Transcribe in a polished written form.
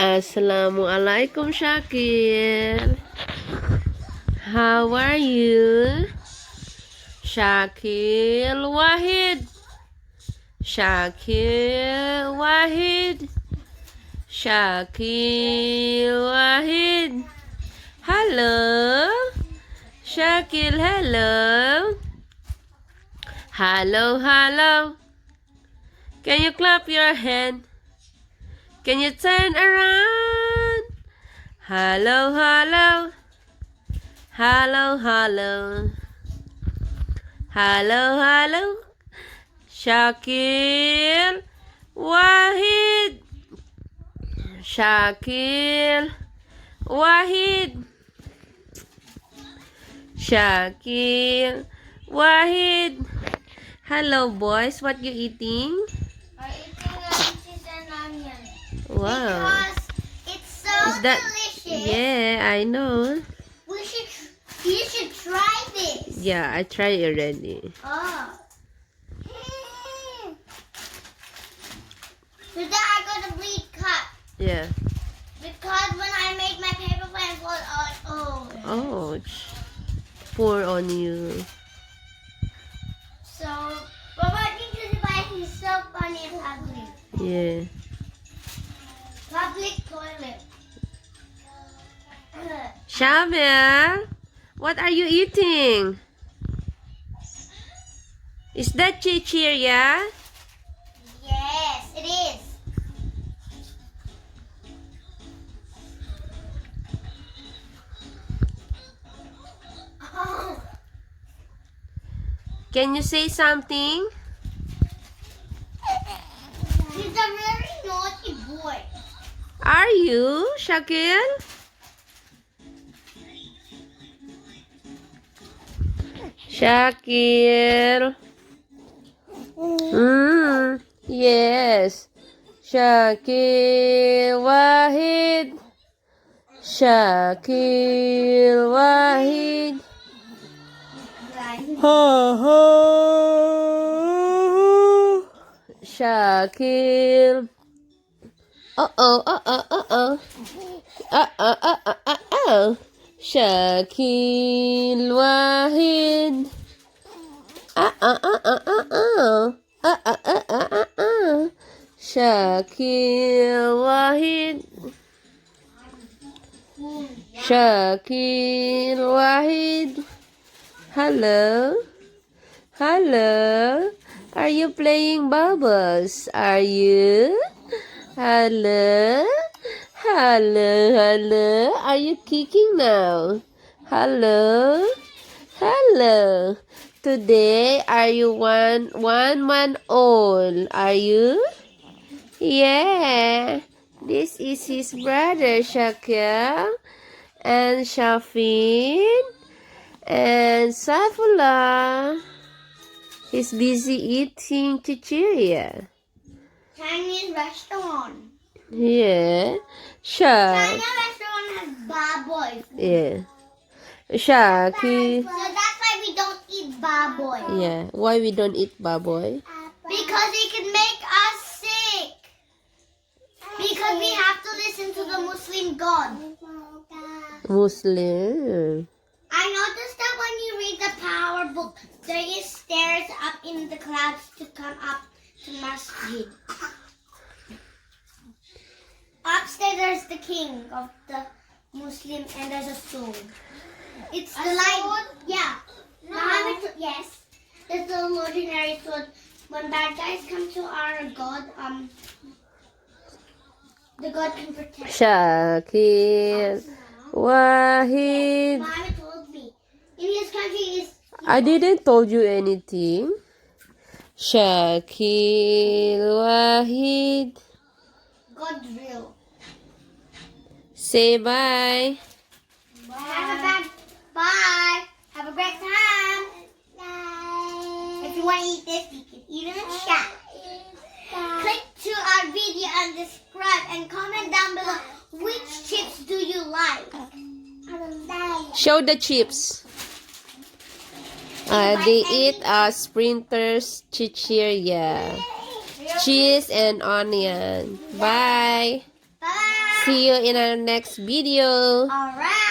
Assalamualaikum Shakil. How are you? Shakil Wahid. Shakil Wahid. Shakil Wahid. Hello. Shakil, hello. Hello, hello. Can you clap your hand? Can you turn around? Hello, hello. Hello, hello. Hello, hello. Shakil Wahid. Shakil Wahid. Shakil Wahid. Hello, boys. What you eating? I'm eating cheese and onion. Wow. Because it's so delicious. Yeah, I know. You should try this. Yeah, I tried already. Oh. Today I got a bleed cut. Yeah. Because when I made my paper plane fall out. Oh. Ouch. Poor on you. So, but what did you buy? He's so funny and ugly. Yeah. Public toilet. Shamel, what are you eating? Is that chichirya? Yes, it is. Oh. Can you say something? He's a very naughty boy. Are you, Shakil? Shakil. Yes. Shakil Wahid. Shakil Wahid. Ha ha. Shakil. Uh-oh. Shakil Wahid. Shakil Wahid. Shakil Wahid. Hello. Hello. Are you playing bubbles? Are you? Hello. Hello. Are you kicking now? Hello. Hello. Today, are you one month old? Are you? Yeah. This is his brother Shakil and Shafin and Saifullah. He's busy eating chichirya. Chinese restaurant. Yeah. China restaurant has baboy food. Yeah. Shakil. So that's why we don't eat baboy. Yeah. Why we don't eat baboy? Because it can make us sick. Because we have to listen to the Muslim God. Muslim. I noticed that when you read the power book, there is stairs up in the clouds to come up to masjid. Upstairs there's the king of the Muslim and there's a sword. It's the light. Yeah. No. Yes. It's the ordinary sword. When bad guys come to our God, the God can protect. Shakil Wahid. Mama told me. In his country is. I didn't told you anything. Shakil Wahid. God's real. Say bye. Bye. Have a great time. Bye. If you want to eat this, you can eat it in the chat. Click to our video and subscribe and comment down below which chips do you like. Show the chips. They eat Sprinter's chichirya, cheese and onion. Bye. Bye. See you in our next video. Alright.